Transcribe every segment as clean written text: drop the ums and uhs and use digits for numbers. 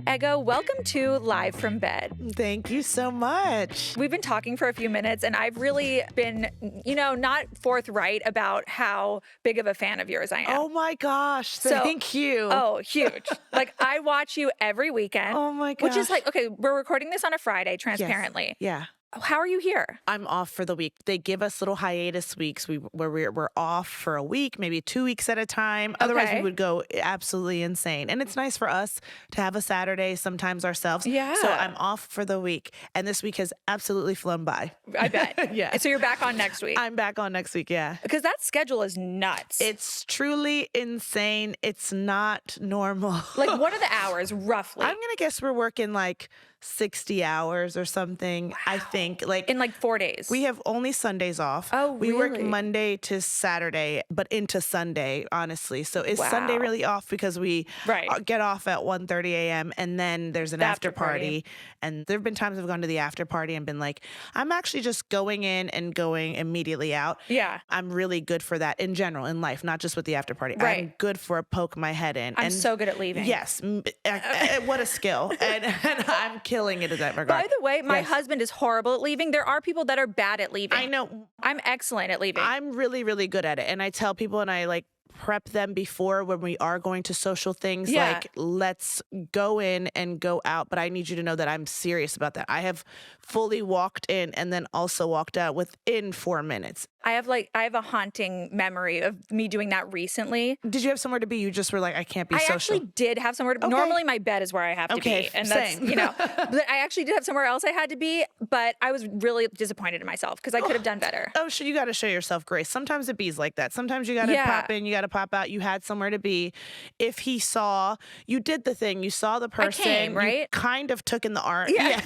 Ego, welcome to Live from Bed. Thank you so much. We've been talking for a few minutes, and I've really been, not forthright about how big of a fan of yours I am. Oh my gosh, thank you. Oh, huge. Like, I watch you every weekend. Oh my gosh. Which is like, okay, we're recording this on a Friday, transparently. Yes. Yeah. How are you here? I'm off for the week. They give us little hiatus weeks where we're off for a week, maybe 2 weeks at a time. Otherwise, we would go absolutely insane. And it's nice for us to have a Saturday sometimes ourselves. Yeah. So I'm off for the week. And this week has absolutely flown by. I bet. Yeah. And so you're back on next week. I'm back on next week, yeah. Because that schedule is nuts. It's truly insane. It's not normal. Like, what are the hours, roughly? I'm going to guess we're working like 60 hours or something, I think. Like in like 4 days. We have only Sundays off. Oh, We really? work Monday to Saturday, but into Sunday, honestly. So is Sunday really off because we get off at 1:30 a.m. and then there's an after party. And there have been times I've gone to the after party and been like, I'm actually just going in and going immediately out. Yeah. I'm really good for that in general, in life, not just with the after party. Right. I'm good for a poke my head in. I'm so good at leaving. Yes. What a skill. And I'm killing it in that regard. By the way, my husband is horrible at leaving. There are people that are bad at leaving. I know. I'm excellent at leaving. I'm really, really good at it. And I tell people, and I like prep them before when we are going to social things, like, let's go in and go out, but I need you to know that I'm serious about that. I have fully walked in and then also walked out within 4 minutes. I have a haunting memory of me doing that recently. Did you have somewhere to be? You just were like, I can't be social. I actually did have somewhere to be. Okay. Normally my bed is where I have to be. And that's, same. But I actually did have somewhere else I had to be, but I was really disappointed in myself because I could have done better. Oh, you got to show yourself grace. Sometimes it bees like that. Sometimes you got to pop in, you got to pop out. You had somewhere to be. If he saw, you did the thing. You saw the person. I came, right? You kind of took in the art. Yeah.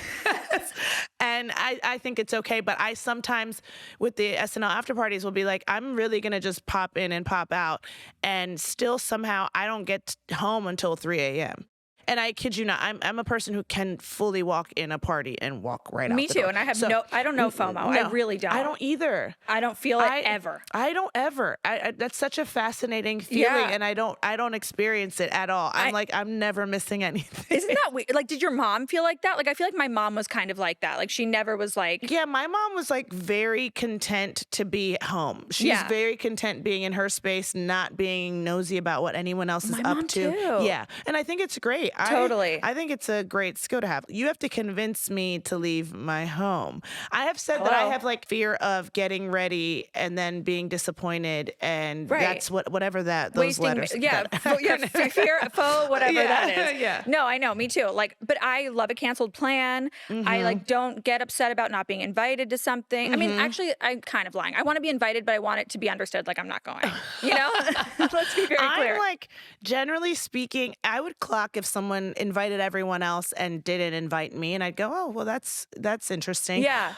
And I think it's okay. But I sometimes, with the SNL after parties, will be like, I'm really going to just pop in and pop out. And still somehow I don't get home until 3 a.m. And I kid you not, I'm a person who can fully walk in a party and walk right out. Me too. And I have I don't know FOMO. No, I really don't. I don't either. I don't feel it ever. I don't ever. That's such a fascinating feeling, and I don't experience it at all. I'm never missing anything. Isn't that weird? Like, did your mom feel like that? Like, I feel like my mom was kind of like that. Like, she never was like. Yeah, my mom was like very content to be at home. She's very content being in her space, not being nosy about what anyone else is my up mom to. Too. Yeah, and I think it's great. Totally. I think it's a great skill to have. You have to convince me to leave my home. I have said that I have like fear of getting ready and then being disappointed, and that's whatever those wasting, letters. Yeah, fear, whatever that is. Yeah. No, I know, me too. Like, but I love a canceled plan. Mm-hmm. I like don't get upset about not being invited to something. Mm-hmm. I mean, actually, I'm kind of lying. I want to be invited, but I want it to be understood like I'm not going. Let's be very clear. I'm like, generally speaking, I would clock if someone invited everyone else and didn't invite me, and I'd go, oh, well, that's interesting. Yeah.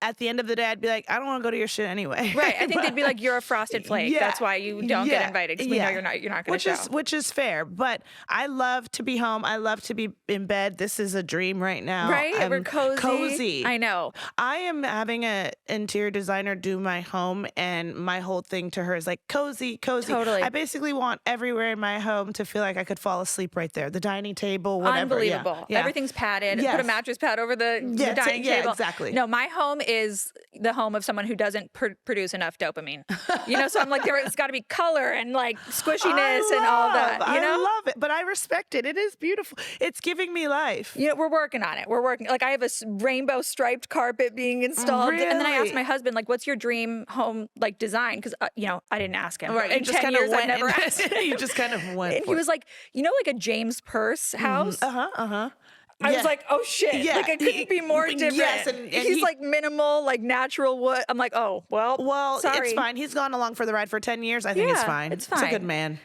At the end of the day, I'd be like, I don't want to go to your shit anyway. Right. I think they'd be like, you're a frosted flake. Yeah. That's why you don't get invited, because we know you're not going to show. Which is fair. But I love to be home. I love to be in bed. This is a dream right now. Right? We're cozy. Cozy. I know. I am having an interior designer do my home, and my whole thing to her is like, cozy. Totally. I basically want everywhere in my home to feel like I could fall asleep right there. The dining table, whatever. Unbelievable. Yeah. Everything's padded. Yes. Put a mattress pad over the dining table. Yeah, exactly. No, my home is the home of someone who doesn't produce enough dopamine. So I'm like, it's got to be color and like squishiness and all that. I love it, but I respect it. It is beautiful. It's giving me life. We're working on it. We're working. Like, I have a rainbow striped carpet being installed. Really? And then I asked my husband, like, what's your dream home like design? Because, I didn't ask him. Right. In 10 years, I've never asked him. You just kind of went. And he was like, like a James Peirce house? I was like, oh shit. Yeah. Like, it couldn't be more different. Yes, and he's like minimal, like natural wood. I'm like, oh, well, sorry. It's fine. He's gone along for the ride for 10 years. I think it's fine. It's fine. He's a good man.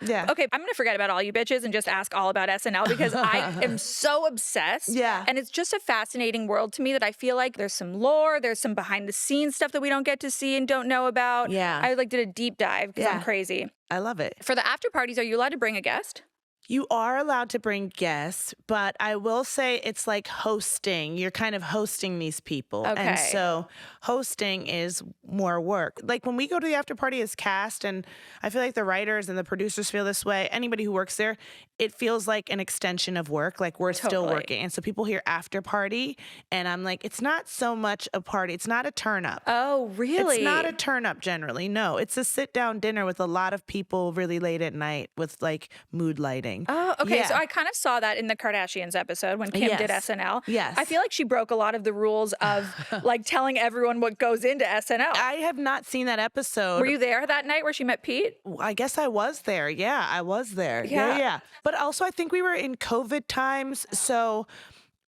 Yeah. Okay, I'm going to forget about all you bitches and just ask all about SNL, because I am so obsessed. Yeah. And it's just a fascinating world to me that I feel like there's some lore, there's some behind the scenes stuff that we don't get to see and don't know about. Yeah. I did a deep dive because I'm crazy. I love it. For the after parties, are you allowed to bring a guest? You are allowed to bring guests, but I will say it's like hosting. You're kind of hosting these people. And Okay. so hosting is more work. Like when we go to the after party as cast, and I feel like the writers and the producers feel this way, anybody who works there, it feels like an extension of work. Like we're still Totally. working. And so people hear after party, and I'm like, it's not so much a party. It's not a turn up. Oh, really? It's not a turn up generally. No, it's a sit down dinner with a lot of people really late at night with like mood lighting. Oh, okay. Yeah. So I kind of saw that in the Kardashians episode when Kim did Yes. SNL. Yes. I feel like she broke a lot of the rules of like telling everyone what goes into SNL. I have not seen that episode. Were you there that night where she met Pete? I guess I was there. Yeah, I was there. Yeah. Yeah. But also, I think we were in COVID times. So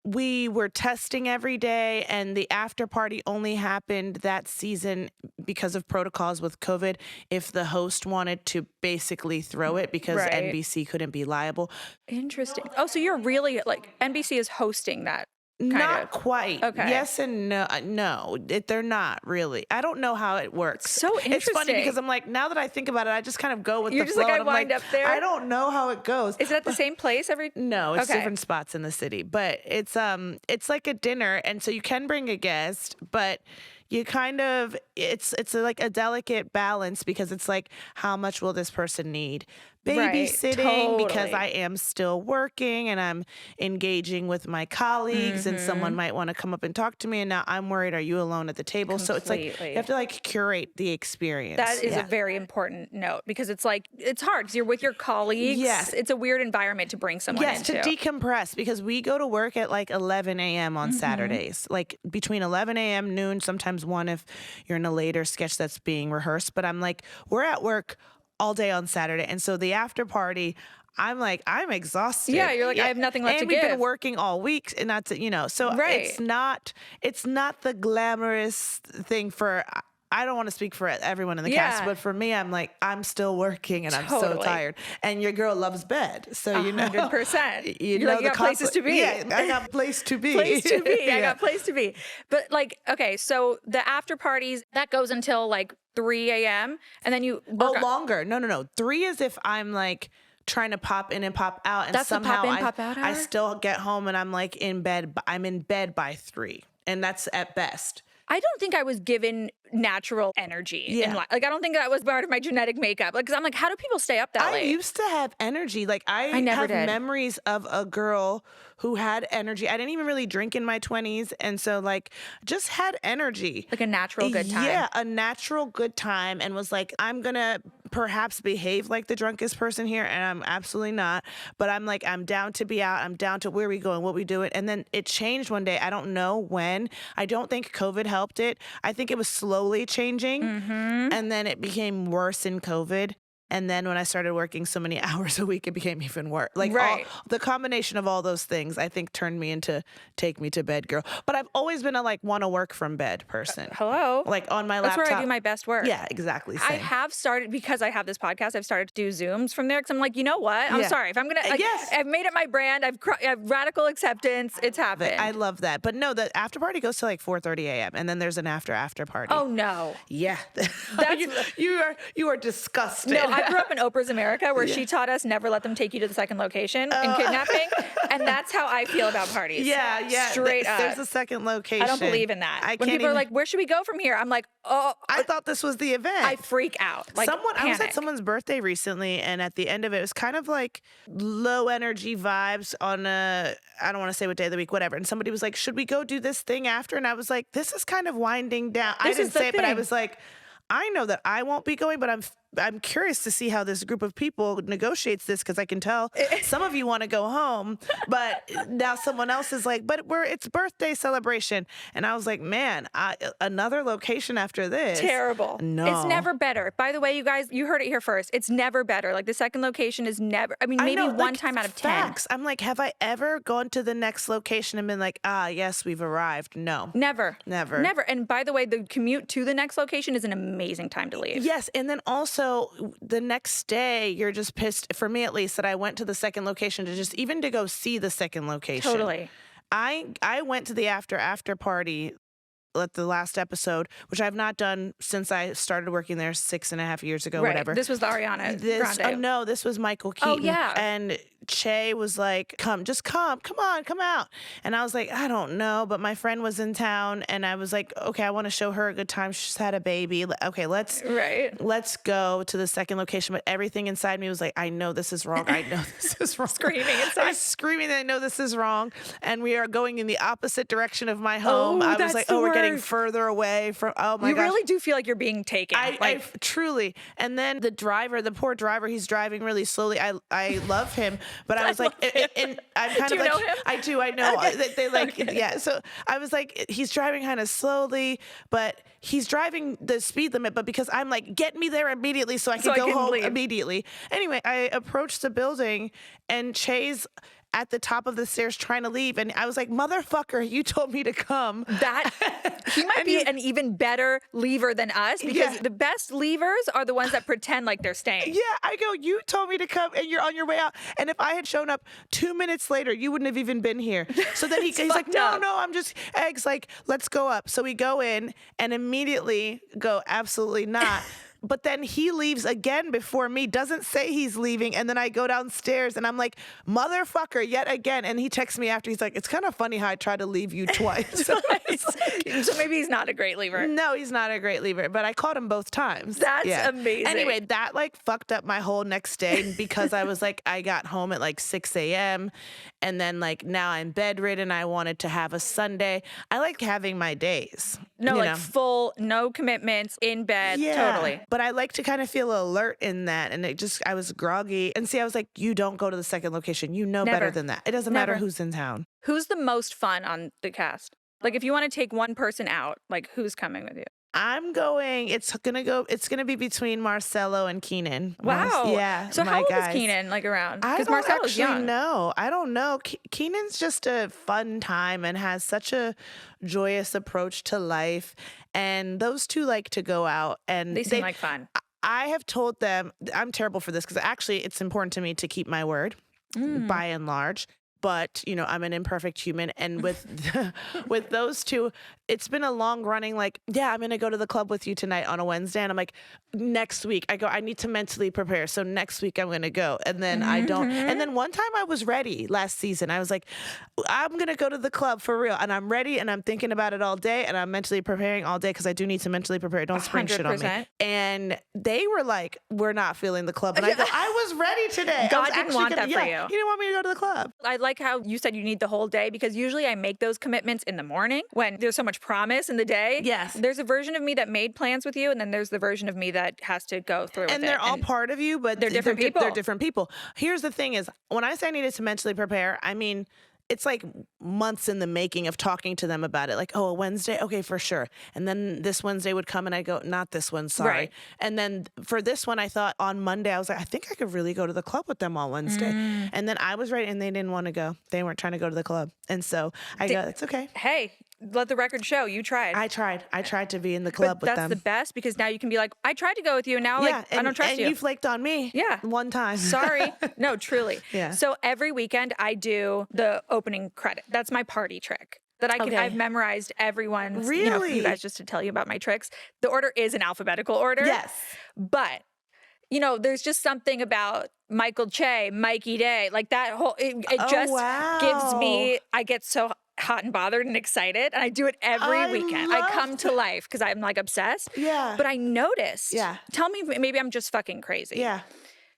we were testing every day, and the after party only happened that season because of protocols with COVID. If the host wanted to basically throw it because Right. NBC couldn't be liable. Interesting. Oh, so you're really like NBC is hosting that. Not of. quite. Okay. Yes and no. No, they're not really. I don't know how it works. So It's funny interesting. because I'm like, now that I think about it, I just kind of go with You're the just flow. like, I and I'm wind up there? I don't know how it goes. Is it at the same place every? No, it's Okay. different spots in the city, but it's like a dinner, and so you can bring a guest, but you kind of it's like a delicate balance because it's like, how much will this person need? Right, Babysitting because totally. I am still working and I'm engaging with my colleagues, and someone might want to come up and talk to me, and now I'm worried, are you alone at the table? So it's like Completely. you have to like curate the experience. That is Yeah. a very important note because it's like it's hard because you're with your colleagues. Yes. It's a weird environment to bring someone Yes, into. to decompress because we go to work at like 11 a.m. on Saturdays, like between 11 a.m., noon, sometimes 1 if you're in a later sketch that's being rehearsed. But I'm like, we're at work all day on Saturday. And so the after party, I'm like, I'm exhausted. Yeah, you're like, I have nothing left and to we've give. been working all week, and that's, so Right. it's not the glamorous thing for. I don't want to speak for everyone in the cast, Yeah. but for me, I'm like, I'm still working and I'm so Totally. tired. And your girl loves bed. So, 100%. you You're know like, you the got places to be. Yeah, I got place to be. Place to be. I Yeah. got place to be. But like, okay, so the after parties, that goes until like 3 a.m. and then you Oh, work on- longer. No. 3 is if I'm like trying to pop in and pop out, and That's the somehow pop in, pop out I hour? still get home and I'm like in bed. I'm in bed by 3, and that's at best. I don't think I was given natural energy. Yeah. In life. Like, I don't think that was part of my genetic makeup. Like, because I'm like, how do people stay up that I late? used to have energy. Like I never have did. memories of a girl who had energy. I didn't even really drink in my 20s, and so like just had energy. Like a natural good time. Yeah, a natural good time, and was like, I'm gonna perhaps behave like the drunkest person here, and I'm absolutely not. But I'm like, I'm down to be out. I'm down to where we going, what we doing. And then it changed one day. I don't know when. I don't think COVID helped it. I think it was slowly changing, and then it became worse in COVID. And then when I started working so many hours a week, it became even worse. Like Right. the combination of all those things, I think, turned me into take me to bed girl. But I've always been a like want to work from bed person. Hello? Like on my That's laptop. where I do my best work. Yeah, exactly. I Same. have started, because I have this podcast, I've started to do Zooms from there because I'm like, you know what? I'm Yeah. sorry. If I'm going to, Yes. I've made it my brand. I have radical acceptance. It's happened. I love that. But no, the after party goes to like 4:30 a.m. and then there's an after party. oh, no. yeah. you are disgusted. No, I grew up in Oprah's America where she taught us never let them take you to the second location in kidnapping. And that's how I feel about parties. Yeah. Straight up. There's a second location. I don't believe in that. I When can't people are even- like, where should we go from here? I'm like, oh, I thought this was the event. I freak out. Like, I was at panic. someone's birthday recently, and at the end of it, it was kind of like low energy vibes on I don't want to say what day of the week, whatever. And somebody was like, should we go do this thing after? And I was like, this is kind of winding down. I This didn't is the say it, but I thing. was like, I know that I won't be going, but I'm curious to see how this group of people negotiates this, because I can tell some of you want to go home, but now someone else is like, but it's birthday celebration. And I was like, man, another location after this. Terrible. No. It's never better. By the way, you guys, you heard it here first. It's never better. Like, the second location is never, I mean, I maybe know, one like, time out of 10. facts. I'm like, have I ever gone to the next location and been like, yes, we've arrived? No. Never. Never. Never. And by the way, the commute to the next location is an amazing time to leave. Yes, and then also the next day, you're just pissed, for me at least, that I went to the second location to go see the second location. Totally. I went to the after party at the last episode, which I've not done since I started working there 6.5 years ago, Right. whatever. This was the Ariana Grande. No, this was Michael Keaton. Oh, yeah. And Che was like, just come on, come out. And I was like, I don't know. But my friend was in town and I was like, okay, I want to show her a good time. She's had a baby. Okay, let's go to the second location. But everything inside me was like, I know this is wrong. I know this is wrong. Screaming inside. I was screaming that I know this is wrong. And we are going in the opposite direction of my home. I was like, we're getting further away from, oh my gosh. You really do feel like you're being taken. I truly. And then the poor driver, he's driving really slowly. I love him, but I was like, and I'm kind do of you like, know him? I do, I know. Okay. They like, Okay. yeah. So I was like, he's driving kind of slowly, but he's driving the speed limit, but because I'm like, get me there immediately so I can go home immediately. Anyway, I approached the building and Che's at the top of the stairs trying to leave. And I was like, motherfucker, you told me to come. He might be an even better leaver than us because the best leavers are the ones that pretend like they're staying. Yeah, I go, you told me to come and you're on your way out. And if I had shown up 2 minutes later, you wouldn't have even been here. So then he's like, no, I'm just eggs. Like, let's go up. So we go in and immediately go, absolutely not. But then he leaves again before me, doesn't say he's leaving. And then I go downstairs and I'm like, motherfucker, yet again. And he texts me after. He's like, it's kind of funny how I tried to leave you twice. So maybe he's not a great leaver. No, he's not a great leaver, but I caught him both times. That's amazing. Anyway, that like fucked up my whole next day because I was like, I got home at like 6 a.m. And then like now I'm bedridden. I wanted to have a Sunday. I like having my days. No, like full, no commitments, in bed, totally. But I like to kind of feel alert in that. And I was groggy. And see, I was like, you don't go to the second location. You know better than that. It doesn't matter who's in town. Who's the most fun on the cast? Like if you want to take one person out, like who's coming with you? It's gonna be between Marcelo and Keenan. Wow. Yeah. So how old is Keenan like around? Because Marcelo's young. I don't know. Keenan's just a fun time and has such a joyous approach to life. And those two like to go out and they seem like fun. I have told them, I'm terrible for this because actually it's important to me to keep my word by and large. But, I'm an imperfect human. And with with those two, it's been a long running, like, I'm going to go to the club with you tonight on a Wednesday. And I'm like, next week. I go, I need to mentally prepare. So next week I'm going to go. And then I don't. And then one time I was ready last season. I was like, I'm going to go to the club for real. And I'm ready and I'm thinking about it all day. And I'm mentally preparing all day because I do need to mentally prepare. Don't spring 100%. Shit on me. And they were like, we're not feeling the club. And I go, I was ready today. God didn't want that for you. You didn't want me to go to the club. I like how you said you need the whole day because usually I make those commitments in the morning when there's so much promise in the day. Yes. There's a version of me that made plans with you and then there's the version of me that has to go through with it. And they're all part of you, but they're different people. They're different people. Here's the thing is, when I say I needed to mentally prepare, I mean, it's like months in the making of talking to them about it. Like, a Wednesday? Okay, for sure. And then this Wednesday would come and I go, not this one, sorry. Right. And then for this one, I thought on Monday, I was like, I think I could really go to the club with them on Wednesday. And then I was right and they didn't want to go. They weren't trying to go to the club. And so I go, it's okay. Hey, let the record show. You tried. I tried to be in the club with them. That's the best because now you can be like, I tried to go with you and now I don't trust you. And you flaked on me. Yeah. One time. Sorry. No, truly. Yeah. So every weekend I do the opening credit. That's my party trick. That I've memorized everyone's. Really? For you guys, just to tell you about my tricks. The order is in alphabetical order. Yes. But, there's just something about Michael Che, Mikey Day, like that whole, it just gives me, I get so hot and bothered and excited. And I do it every weekend. I come to life because I'm like obsessed. Yeah. But I noticed. Yeah. Tell me, maybe I'm just fucking crazy. Yeah.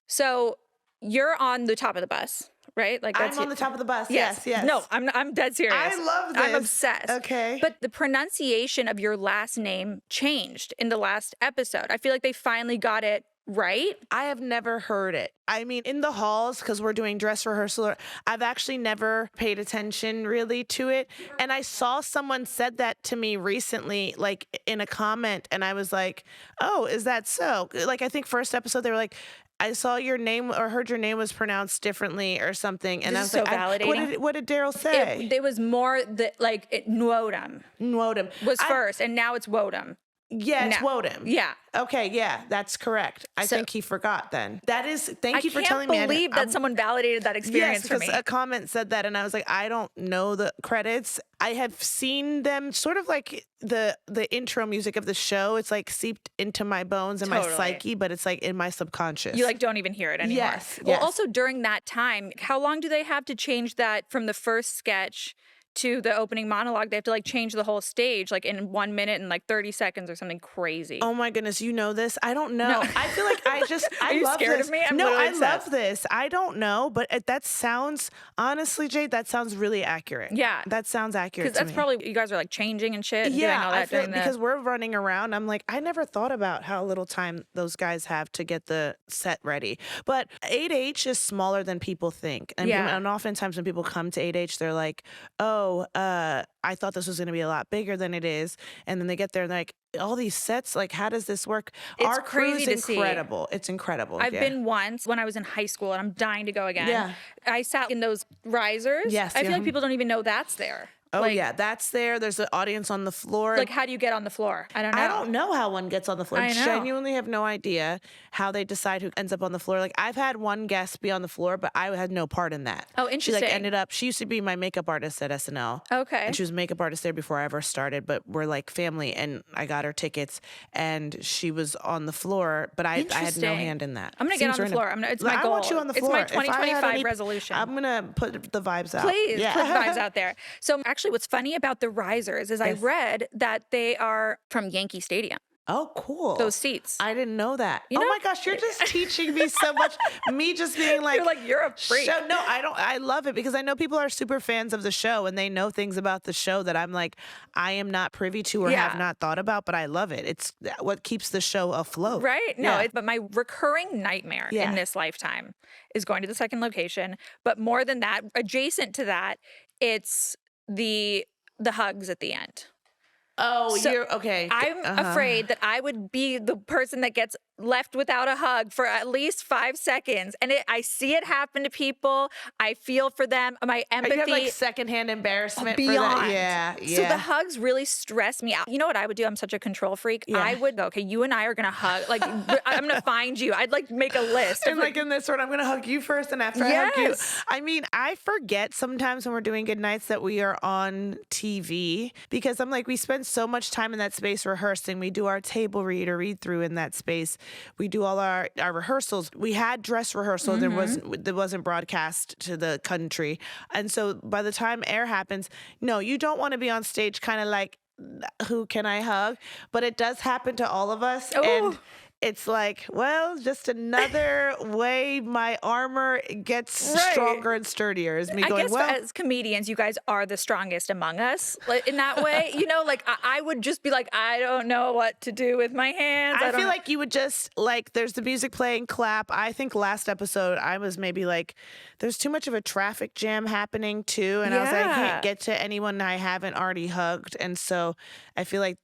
So you're on the top of the bus. Right? Like I'm on the top of the bus. Yes. No, I'm dead serious. I love this. I'm obsessed. Okay. But the pronunciation of your last name changed in the last episode. I feel like they finally got it right. I have never heard it. I mean, in the halls, because we're doing dress rehearsal, I've actually never paid attention really to it. And I saw someone said that to me recently, like in a comment, and I was like, oh, is that so? Like, I think first episode, they were like, I saw your name or heard your name was pronounced differently or something. And this I was so like, validating. What did Daryl say? It was more Nwodim. Nwodim was first, and now it's Wodum. Yeah, it's No. Wodim. Yeah. Okay, yeah, that's correct. I think he forgot then. That is, thank you for telling me. I can't believe that someone validated that experience for me. Yes, because a comment said that, and I was like, I don't know the credits. I have seen them sort of like the intro music of the show. It's like seeped into my bones and my psyche, but it's like in my subconscious. You like don't even hear it anymore. Yes. Well, also during that time, how long do they have to change that from the first sketch to the opening monologue? They have to like change the whole stage like in 1 minute and like 30 seconds or something crazy. Oh my goodness, you know this? I don't know. No. I feel like I Are you love scared this. of me? I'm no, I obsessed. love this. I don't know, but that sounds, honestly, Jade, that sounds really accurate. Yeah. That sounds accurate to me. Because that's probably, you guys are like changing and shit. And yeah, doing all that I feel during because we're running around. I'm like, I never thought about how little time those guys have to get the set ready. But 8H is smaller than people think. And oftentimes when people come to 8H, they're like, oh, I thought this was going to be a lot bigger than it is. And then they get there and like, all these sets, like, how does this work? It's Our crazy crew's to incredible. See. It's incredible. I've been once when I was in high school and I'm dying to go again. Yeah. I sat in those risers. Yes. I feel like people don't even know that's there. Oh, like, yeah, that's there. There's an audience on the floor. Like, how do you get on the floor? I don't know. I don't know how one gets on the floor. I genuinely have no idea how they decide who ends up on the floor. Like, I've had one guest be on the floor, but I had no part in that. Oh, interesting. She, like, ended up, she used to be my makeup artist at SNL. Okay. And she was a makeup artist there before I ever started, but we're, like, family, and I got her tickets, and she was on the floor, but I had no hand in that. I'm going to get on the floor. It's my goal. I want you on the floor. It's my 2025 resolution. I'm going to put the vibes out. Please, put the vibes out there. So, actually, what's funny about the risers is I read that they are from Yankee Stadium. Oh, cool. Those seats. I didn't know that. You know? Oh my gosh, you're just teaching me so much. Me just being like, you're a freak. No, I don't. I love it because I know people are super fans of the show and they know things about the show that I'm like, I am not privy to or have not thought about, but I love it. It's what keeps the show afloat. Right? No, but my recurring nightmare in this lifetime is going to the second location. But more than that, adjacent to that, it's the hugs at the end. Oh, so you're okay. I'm afraid that I would be the person that gets left without a hug for at least 5 seconds. And I see it happen to people. I feel for them. My empathy. You have like secondhand embarrassment beyond. For that. Yeah. So the hugs really stress me out. You know what I would do? I'm such a control freak. Yeah. I would go, okay, you and I are going to hug. Like, I'm going to find you. I'd like make a list. And like in this one, I'm going to hug you first and after I hug you. I mean, I forget sometimes when we're doing good nights that we are on TV because I'm like, we spend so much time in that space rehearsing. We do our table read or read through in that space. We do all our rehearsals. We had dress rehearsal. That wasn't broadcast to the country. And so by the time air happens, no, you don't want to be on stage kind of like, who can I hug? But it does happen to all of us. Ooh. And it's like, well, just another way my armor gets stronger and sturdier is me I going, guess well, as comedians, you guys are the strongest among us like, in that way. You know, like I would just be like, I don't know what to do with my hands. I feel like you would just like, there's the music playing, clap. I think last episode I was maybe like, there's too much of a traffic jam happening too. And I was like, I can't get to anyone I haven't already hugged. And so I feel like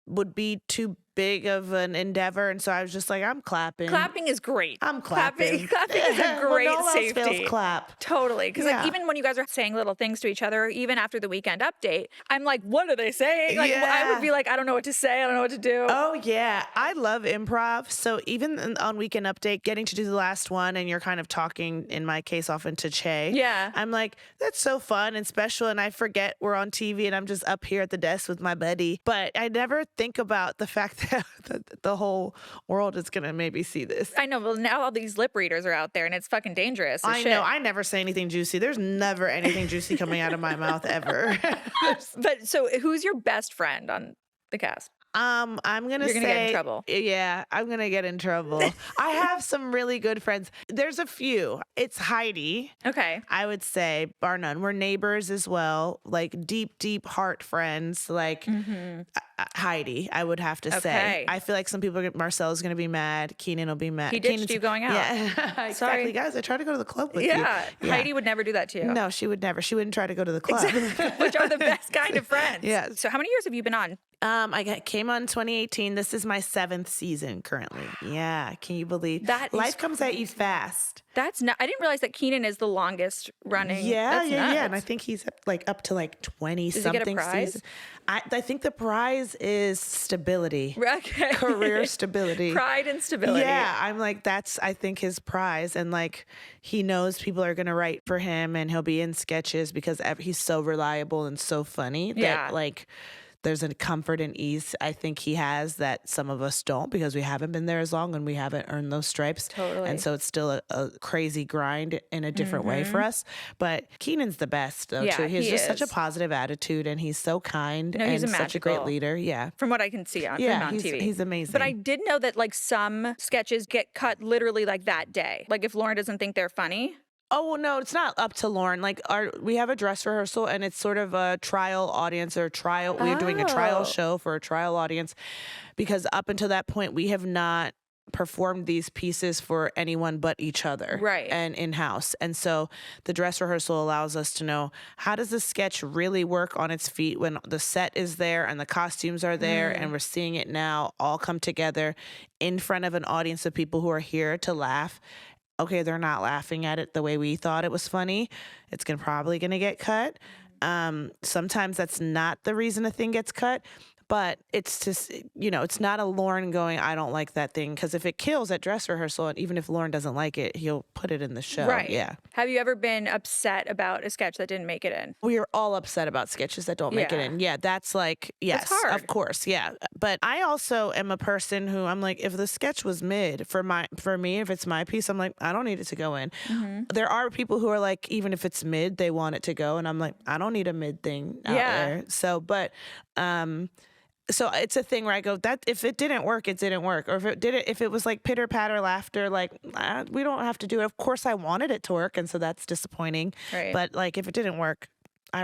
would be too big of an endeavor, and so I was just like, I'm clapping. Clapping is great. I'm clapping. Clapping is a great when no one safety. Else fails, clap. Totally. Because like even when you guys are saying little things to each other, even after the weekend update, I'm like, what are they saying? Like I would be like, I don't know what to say. I don't know what to do. Oh yeah, I love improv. So even on weekend update, getting to do the last one, and you're kind of talking, in my case, often to Che. Yeah. I'm like, that's so fun and special, and I forget we're on TV, and I'm just up here at the desk with my buddy. But I never think about the fact that the whole world is gonna maybe see this. I know. Well, now all these lip readers are out there, and it's fucking dangerous. I know. I never say anything juicy. There's never anything juicy coming out of my mouth ever. But so, who's your best friend on the cast? I'm gonna You're gonna get in trouble. Yeah, I'm gonna get in trouble. I have some really good friends. There's a few. It's Heidi. Okay. I would say, bar none. We're neighbors as well. Like deep heart friends. Like Heidi, I would have to say. I feel like some people, Marcel's gonna be mad. Keenan will be mad. He ditched you going out. Yeah, exactly. Sorry. Guys, I tried to go to the club with you. Yeah, Heidi would never do that to you. No, she would never. She wouldn't try to go to the club. Exactly. Which are the best kind of friends. Yeah. So how many years have you been on? I came on 2018. This is my 7th season currently. Yeah, can you believe that? Life comes at you fast. That's not. I didn't realize that Keenan is the longest running. Yeah, and I think he's up to like 20 something seasons. I think the prize prize is stability. Okay. Career stability. Pride and stability. Yeah, I'm like, that's, I think, his prize. And like, he knows people are going to write for him and he'll be in sketches because he's so reliable and so funny that like, there's a comfort and ease I think he has that some of us don't because we haven't been there as long and we haven't earned those stripes. Totally. And so it's still a crazy grind in a different way for us. But Keenan's the best, though, too. He has just such a positive attitude and he's so kind and such a great leader. Yeah. From what I can see on TV. He's amazing. But I did know that like some sketches get cut literally like that day. Like if Lauren doesn't think they're funny. Oh, well, no, it's not up to Lauren. Like we have a dress rehearsal and it's sort of a trial audience or trial. We're doing a trial show for a trial audience because up until that point, we have not performed these pieces for anyone but each other. Right. And in-house. And so the dress rehearsal allows us to know how does the sketch really work on its feet when the set is there and the costumes are there and we're seeing it now all come together in front of an audience of people who are here to laugh. Okay, they're not laughing at it the way we thought it was funny. It's probably going to get cut. Sometimes that's not the reason a thing gets cut. But it's just, it's not a Lauren going, I don't like that thing. Because if it kills at dress rehearsal, and even if Lauren doesn't like it, he'll put it in the show. Right. Yeah. Have you ever been upset about a sketch that didn't make it in? We are all upset about sketches that don't make it in. Yeah, that's like, yes, that's hard. Of course. Yeah. But I also am a person who I'm like, if the sketch was mid for me, if it's my piece, I'm like, I don't need it to go in. There are people who are like, even if it's mid, they want it to go. And I'm like, I don't need a mid thing out there. So, but, so it's a thing where I go that if it didn't work, it didn't work. Or if it was like pitter patter laughter, like we don't have to do it. Of course, I wanted it to work, and so that's disappointing. Right. But like if it didn't work,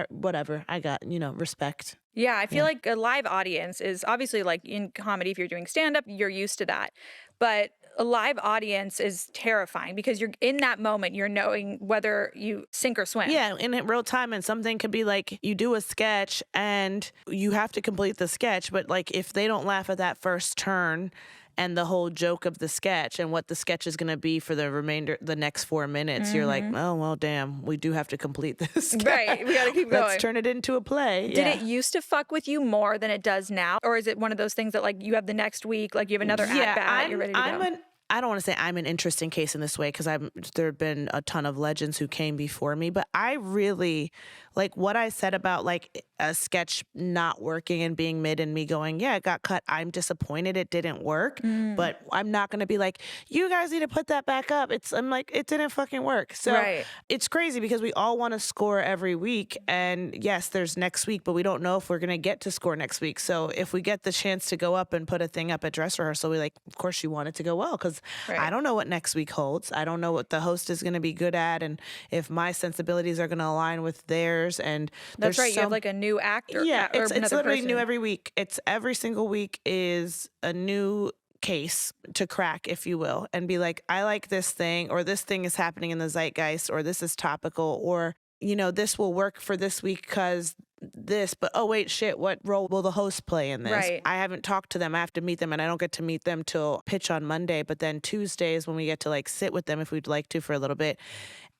whatever. I got respect. Yeah, I feel like a live audience is obviously like in comedy. If you're doing stand up, you're used to that, but a live audience is terrifying because you're in that moment, you're knowing whether you sink or swim. Yeah, in real time. And something could be like you do a sketch and you have to complete the sketch. But like if they don't laugh at that first turn and the whole joke of the sketch and what the sketch is going to be for the next 4 minutes, you're like, oh, well, damn, we do have to complete this sketch. Right, we got to keep going. Let's turn it into a play. Did it used to fuck with you more than it does now? Or is it one of those things that like you have the next week, like you have another at-bat, you're ready to go? I don't want to say I'm an interesting case in this way because there have been a ton of legends who came before me, but I really like what I said about like a sketch not working and being mid and me going, yeah, it got cut. I'm disappointed it didn't work, but I'm not going to be like, you guys need to put that back up. I'm like, it didn't fucking work. So it's crazy because we all want to score every week. And yes, there's next week, but we don't know if we're going to get to score next week. So if we get the chance to go up and put a thing up at dress rehearsal, we like, of course you want it to go well because I don't know what next week holds. I don't know what the host is going to be good at and if my sensibilities are going to align with theirs. And that's right. You have like a new actor. Yeah, or it's literally person. new every week. It's every single week is a new case to crack, if you will, and be like, I like this thing, or this thing is happening in the zeitgeist, or this is topical, or this will work for this week because this, but oh wait, shit, what role will the host play in this? Right. I haven't talked to them. I have to meet them, and I don't get to meet them till pitch on Monday, but then Tuesday is when we get to like sit with them if we'd like to for a little bit.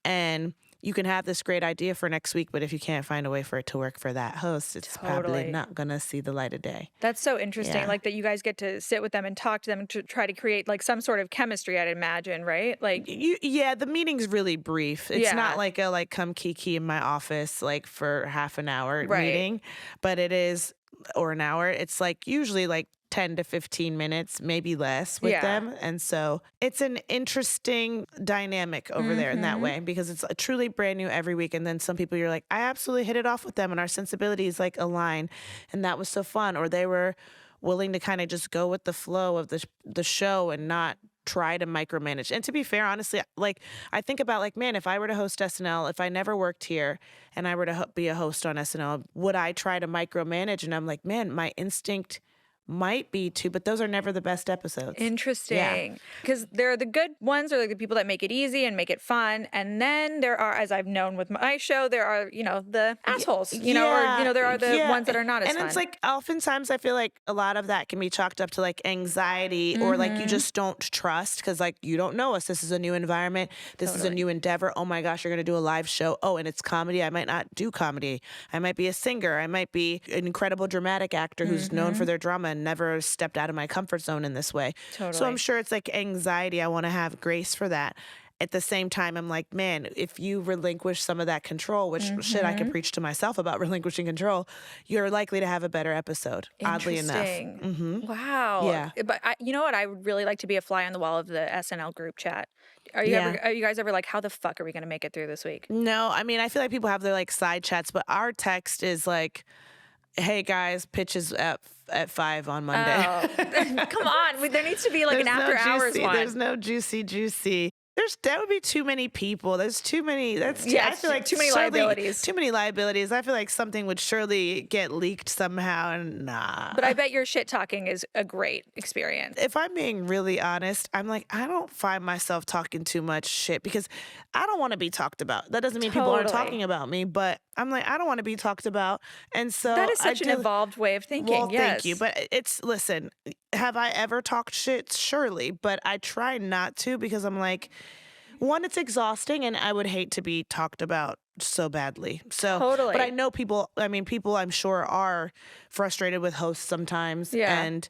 And you can have this great idea for next week, but if you can't find a way for it to work for that host, it's probably not going to see the light of day. That's so interesting. Yeah. Like that you guys get to sit with them and talk to them to try to create like some sort of chemistry, I'd imagine, right? Like the meeting's really brief. It's not like a come kiki in my office like for half an hour meeting, but it is, or an hour. It's like usually like 10 to 15 minutes, maybe less with them. And so it's an interesting dynamic over there in that way because it's truly brand new every week. And then some people you're like, I absolutely hit it off with them and our sensibilities like align. And that was so fun. Or they were willing to kind of just go with the flow of the show and not try to micromanage. And to be fair, honestly, like I think about like, man, if I were to host SNL, if I never worked here and I were to be a host on SNL, would I try to micromanage? And I'm like, man, my instinct might be too, but those are never the best episodes. Yeah. Interesting. Because there are the good ones, or like the people that make it easy and make it fun. And then there are, as I've known with my show, there are, the assholes, or, there are the ones that are not as And fun. it's like, oftentimes I feel like a lot of that can be chalked up to like anxiety or like you just don't trust because like you don't know us. This is a new environment. This is a new endeavor. Oh my gosh, you're going to do a live show. Oh, and it's comedy. I might not do comedy. I might be a singer. I might be an incredible dramatic actor who's known for their drama and never stepped out of my comfort zone in this way. Totally. So I'm sure it's like anxiety. I want to have grace for that. At the same time, I'm like, man, if you relinquish some of that control, which shit I can preach to myself about relinquishing control, you're likely to have a better episode, oddly enough. Wow. Yeah. But you know what? I would really like to be a fly on the wall of the SNL group chat. Are you guys ever like, how the fuck are we going to make it through this week? No, I mean, I feel like people have their like side chats, but our text is like, hey guys, pitches at 5 on Monday. Oh, come on. There needs to be like an after hours one. There's no juicy. That would be too many people. There's too many. I feel like too many liabilities. Too many liabilities. I feel like something would surely get leaked somehow, and nah. But I bet your shit talking is a great experience. If I'm being really honest, I'm like, I don't find myself talking too much shit because I don't want to be talked about. That doesn't mean people aren't talking about me, but I'm like, I don't want to be talked about. And so that is such an evolved way of thinking. Well, thank you. But listen, have I ever talked shit? Surely. But I try not to because I'm like, one, it's exhausting and I would hate to be talked about so badly. So, totally. But I know people I'm sure are frustrated with hosts sometimes and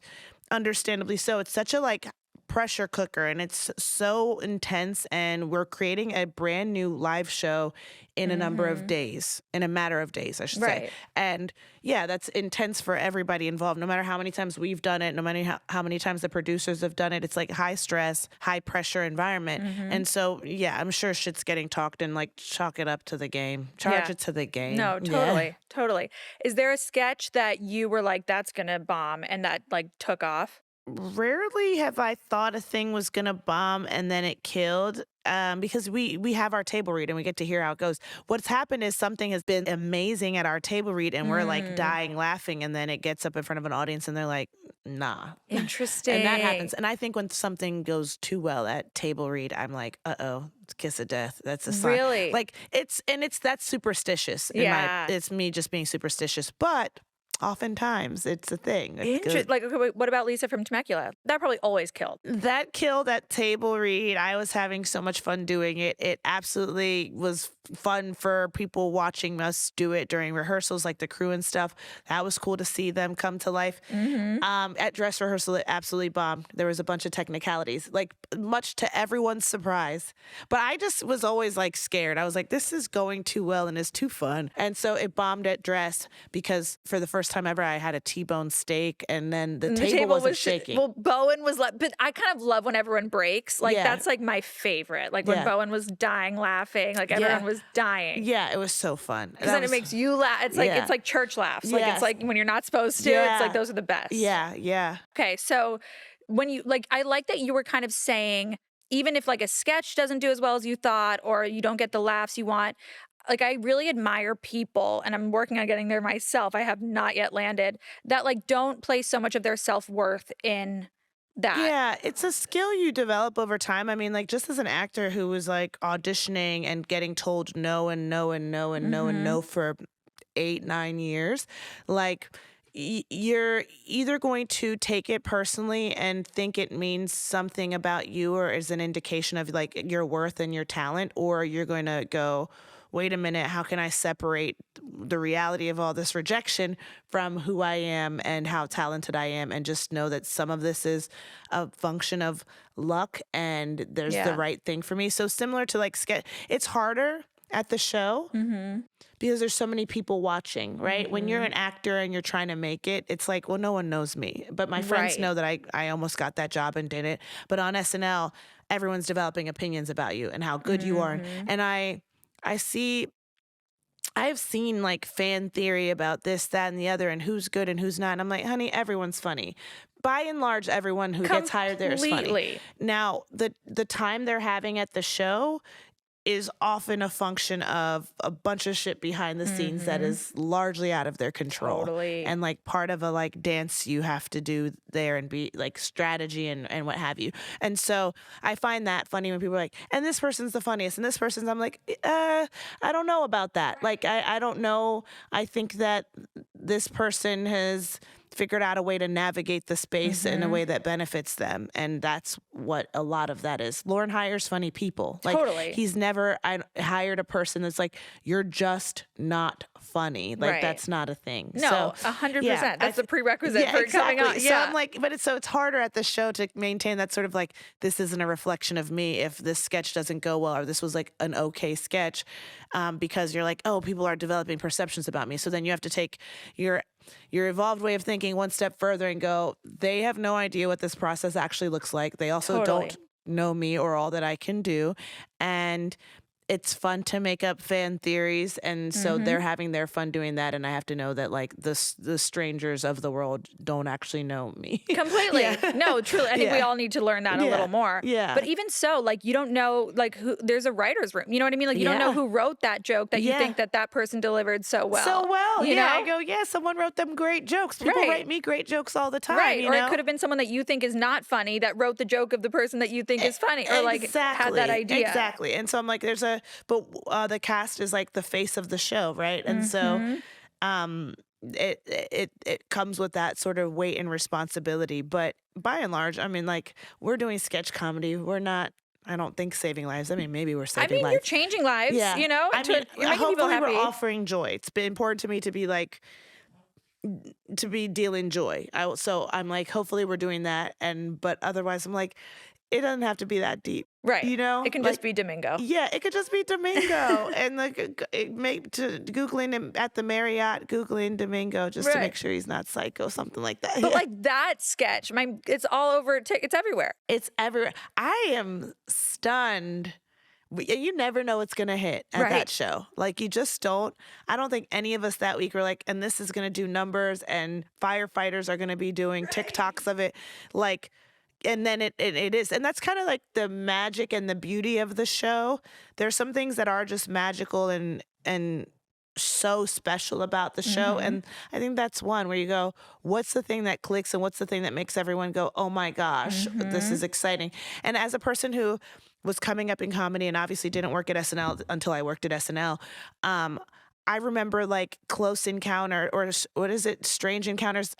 understandably so. It's such a like pressure cooker and it's so intense and we're creating a brand new live show in a number of days, in a matter of days, I should say. And yeah, that's intense for everybody involved. No matter how many times we've done it, no matter how many times the producers have done it, it's like high stress, high pressure environment. And so, yeah, I'm sure shit's getting talked and like chalk it up to the game. Charge it to the game. No, totally. Is there a sketch that you were like, that's going to bomb and that like took off? Rarely have I thought a thing was going to bomb and then it killed. Because we have our table read and we get to hear how it goes. What's happened is something has been amazing at our table read and we're like dying laughing and then it gets up in front of an audience and they're like, nah. Interesting. And that happens. And I think when something goes too well at table read, I'm like, uh-oh, it's kiss of death. That's a sign. Really? Like that's superstitious. It's me just being superstitious. But oftentimes it's a thing. Like, okay, what about Lisa from Temecula? That probably always killed. That killed at table read. I was having so much fun doing it. It absolutely was fun for people watching us do it during rehearsals, like the crew and stuff. That was cool to see them come to life. At dress rehearsal, it absolutely bombed. There was a bunch of technicalities, like much to everyone's surprise. But I just was always like scared. I was like, this is going too well and it's too fun. And so it bombed at dress because for the first time ever, I had a T-bone steak and then the table wasn't shaking. Well, Bowen was but I kind of love when everyone breaks. Like that's like my favorite. Like when Bowen was dying laughing, like everyone was dying. Yeah, it was so fun. Because then it makes you laugh. It's like church laughs. Like it's like when you're not supposed to. It's like those are the best. Yeah. Okay, so when you I like that you were kind of saying, even if like a sketch doesn't do as well as you thought or you don't get the laughs you want, like I really admire people, and I'm working on getting there myself. I have not yet landed, that like don't place so much of their self-worth in that. Yeah, it's a skill you develop over time. I mean, like just as an actor who was like auditioning and getting told no and no and no and no and no for 8-9 years, like you're either going to take it personally and think it means something about you or is an indication of like your worth and your talent, or you're going to go, wait a minute, how can I separate the reality of all this rejection from who I am and how talented I am, and just know that some of this is a function of luck and there's the right thing for me. So similar to like sketch, it's harder at the show because there's so many people watching, right? When you're an actor and you're trying to make it, it's like, well, no one knows me. But my friends know that I almost got that job and did it. But on SNL, everyone's developing opinions about you and how good you are. And I've seen like fan theory about this, that, and the other, and who's good and who's not. And I'm like, honey, everyone's funny. By and large, everyone who gets hired there is funny. Now, the time they're having at the show is often a function of a bunch of shit behind the scenes that is largely out of their control. Totally. And like part of a like dance you have to do there and be like strategy and what have you. And so I find that funny when people are like, and this person's the funniest and this person's, I'm like, I don't know about that. Like, I don't know. I think that this person has figured out a way to navigate the space in a way that benefits them. And that's what a lot of that is. Lauren hires funny people. Like, Totally. he's never hired a person that's like, you're just not funny. Like, Right. that's not a thing. No, So, 100%. yeah, That's a prerequisite for exactly. coming on. So I'm like, but it's harder at the show to maintain that sort of like, this isn't a reflection of me if this sketch doesn't go well or this was like an okay sketch, because you're like, oh, people are developing perceptions about me. So then you have to take your evolved way of thinking one step further and go, they have no idea what this process actually looks like. They also Totally. don't know me or all that I can do. And it's fun to make up fan theories, and so they're having their fun doing that, and I have to know that like the strangers of the world don't actually know me. Completely. Yeah. No, truly. I think we all need to learn that a little more. Yeah. But even so, like, you don't know, like, who, there's a writer's room. You know what I mean? Like, you don't know who wrote that joke that you think that person delivered so well. So well. You yeah. know? I go, yeah, someone wrote them great jokes. People Right. write me great jokes all the time. Right. You Or know? it could have been someone that you think is not funny that wrote the joke of the person that you think is funny. Or like had that idea. Exactly. And so I'm like, the cast is like the face of the show, right? And so it comes with that sort of weight and responsibility. But by and large, I mean, like, we're doing sketch comedy. We're not, I don't think, saving lives. I mean, maybe we're saving lives. You're changing lives, you know? I mean, You're making people hopefully happy. we're offering joy. It's been important to me to be like, to be dealing joy. So I'm like, hopefully we're doing that. But otherwise I'm like, it doesn't have to be that deep. Right. You know? It can just be Domingo. Yeah, it could just be Domingo. And like Googling him at the Marriott, Googling Domingo just to make sure he's not psycho, something like that. But like that sketch, it's all over, it's everywhere. It's everywhere. I am stunned. You never know what's going to hit at that show. Like, you just don't. I don't think any of us that week were like, and this is going to do numbers and firefighters are going to be doing TikToks of it. Like, and then it is. And that's kind of like the magic and the beauty of the show. There's some things that are just magical and so special about the show. And I think that's one where you go, what's the thing that clicks and what's the thing that makes everyone go, oh my gosh, this is exciting. And as a person who was coming up in comedy and obviously didn't work at SNL until I worked at SNL, I remember like Close Encounter, or what is it? Strange Encounters.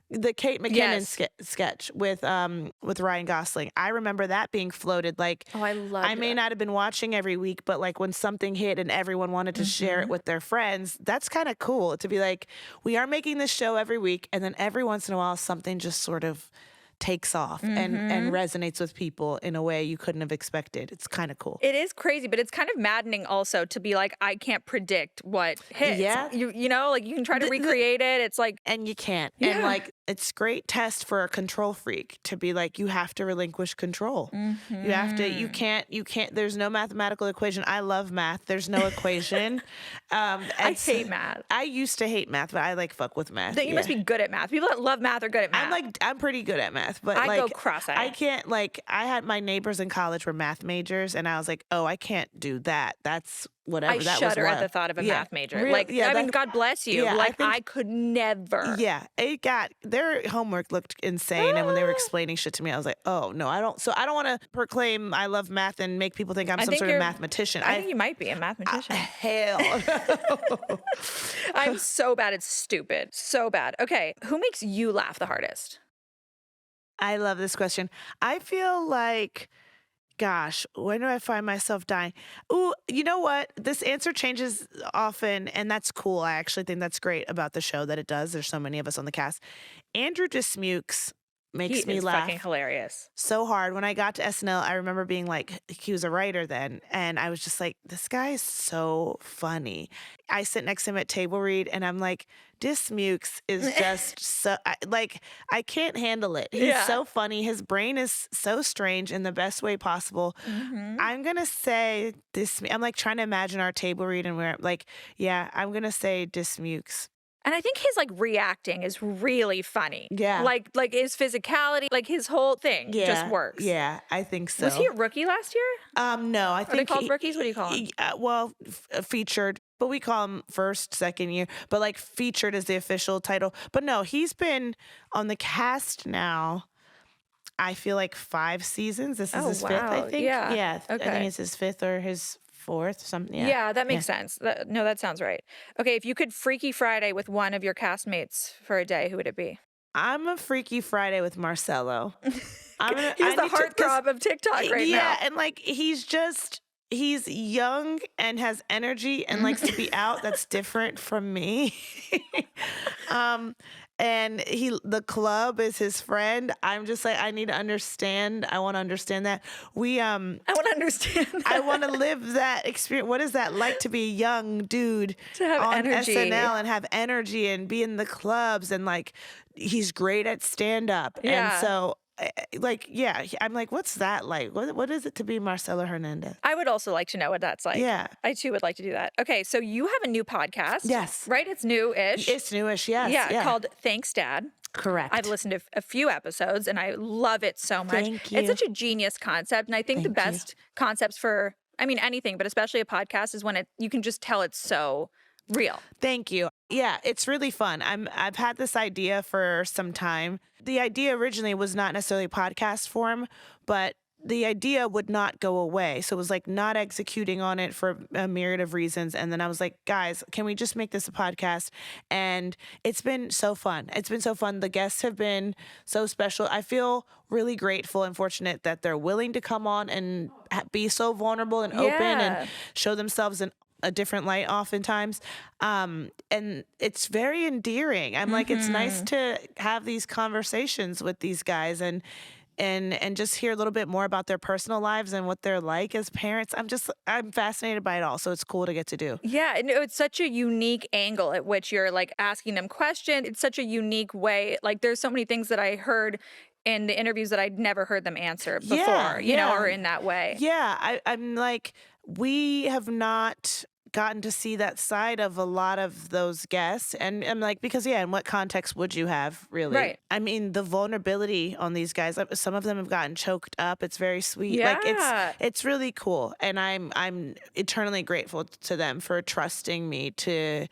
The Kate McKinnon sketch with Ryan Gosling. I remember that being floated. Like, oh, I love. I may not have been watching every week, but like when something hit and everyone wanted to share it with their friends, that's kind of cool to be like, we are making this show every week, and then every once in a while something just sort of takes off and resonates with people in a way you couldn't have expected. It's kind of cool. It is crazy, but it's kind of maddening also to be like, I can't predict what hits. Yeah. You know, like you can try to recreate it. It's like, and you can't. Yeah. And like, it's great test for a control freak to be like, you have to relinquish control. You have to, you can't, there's no mathematical equation. I love math. There's no equation. I hate math. I used to hate math, but I like fuck with math. You must be good at math. People that love math are good at math. I'm pretty good at math, but I like, go cross-eyed. I can't, like, I had my neighbors in college were math majors, and I was like, oh, I can't do that. That's whatever. I shudder at the thought of a math major. Really? Like, I mean, God bless you. Yeah, like, I could never. Yeah, their homework looked insane, and when they were explaining shit to me, I was like, oh no, I don't want to proclaim I love math and make people think I'm some sort of mathematician. I think you might be a mathematician. Hell, I'm so bad. It's stupid. So bad. Okay, who makes you laugh the hardest? I love this question. I feel like, gosh, when do I find myself dying? Ooh, you know what? This answer changes often, and that's cool. I actually think that's great about the show that it does. There's so many of us on the cast. Andrew Dismukes makes me laugh. Fucking hilarious. So hard. When I got to SNL, I remember being like, he was a writer then, and I was just like, this guy is so funny. I sit next to him at table read, and I'm like, Dismukes is just so, I can't handle it. He's so funny. His brain is so strange in the best way possible. I'm going to say I'm like trying to imagine our table read, and we're like, yeah, I'm going to say Dismukes. And I think his like reacting is really funny. Yeah. Like his physicality, like his whole thing just works. Yeah, I think so. Was he a rookie last year? No, I Are think they called rookies? What do you call them? well, featured, but we call him first, second year. But like featured is the official title. But no, he's been on the cast now. I feel like 5 seasons. This is his fifth, I think. Yeah. I Okay. think it's his fifth or his fourth, something. Yeah, Yeah, that makes sense. No, that sounds right. Okay, if you could Freaky Friday with one of your castmates for a day, who would it be? I'm a Freaky Friday with Marcelo. He's the heartthrob of TikTok right now. Yeah, and like he's young and has energy and likes to be out. That's different from me. And the club is his friend. I'm just like, I need to understand. I want to understand that. I want to understand that. I want to live that experience. What is that like to be a young dude to have on energy. SNL and have energy and be in the clubs, and like he's great at stand up. Yeah. And so I'm like, what's that like? What is it to be Marcelo Hernandez? I would also like to know what that's like. Yeah. I too would like to do that. Okay, so you have a new podcast. Yes. Right? It's new-ish. It's newish, yes. Yeah, called Thanks, Dad. Correct. I've listened to a few episodes and I love it so much. Thank you. It's such a genius concept. And I think the best concepts for, anything, but especially a podcast is when you can just tell it's so real. Thank you. Yeah, it's really fun. I've had this idea for some time. The idea originally was not necessarily podcast form, but the idea would not go away. So it was like not executing on it for a myriad of reasons. And then I was like, guys, can we just make this a podcast? And it's been so fun. It's been so fun. The guests have been so special. I feel really grateful and fortunate that they're willing to come on and be so vulnerable and open and show themselves in a different light oftentimes. And it's very endearing. I'm like, it's nice to have these conversations with these guys and just hear a little bit more about their personal lives and what they're like as parents. I'm fascinated by it all. So it's cool to get to do. Yeah. And it's such a unique angle at which you're like asking them questions. It's such a unique way. Like there's so many things that I heard in the interviews that I'd never heard them answer before, you know, or in that way. Yeah. I'm like, we have not gotten to see that side of a lot of those guests. And I'm like, because in what context would you have, really? Right. I mean, the vulnerability on these guys, some of them have gotten choked up. It's very sweet. Yeah. Like it's really cool. And I'm eternally grateful to them for trusting me to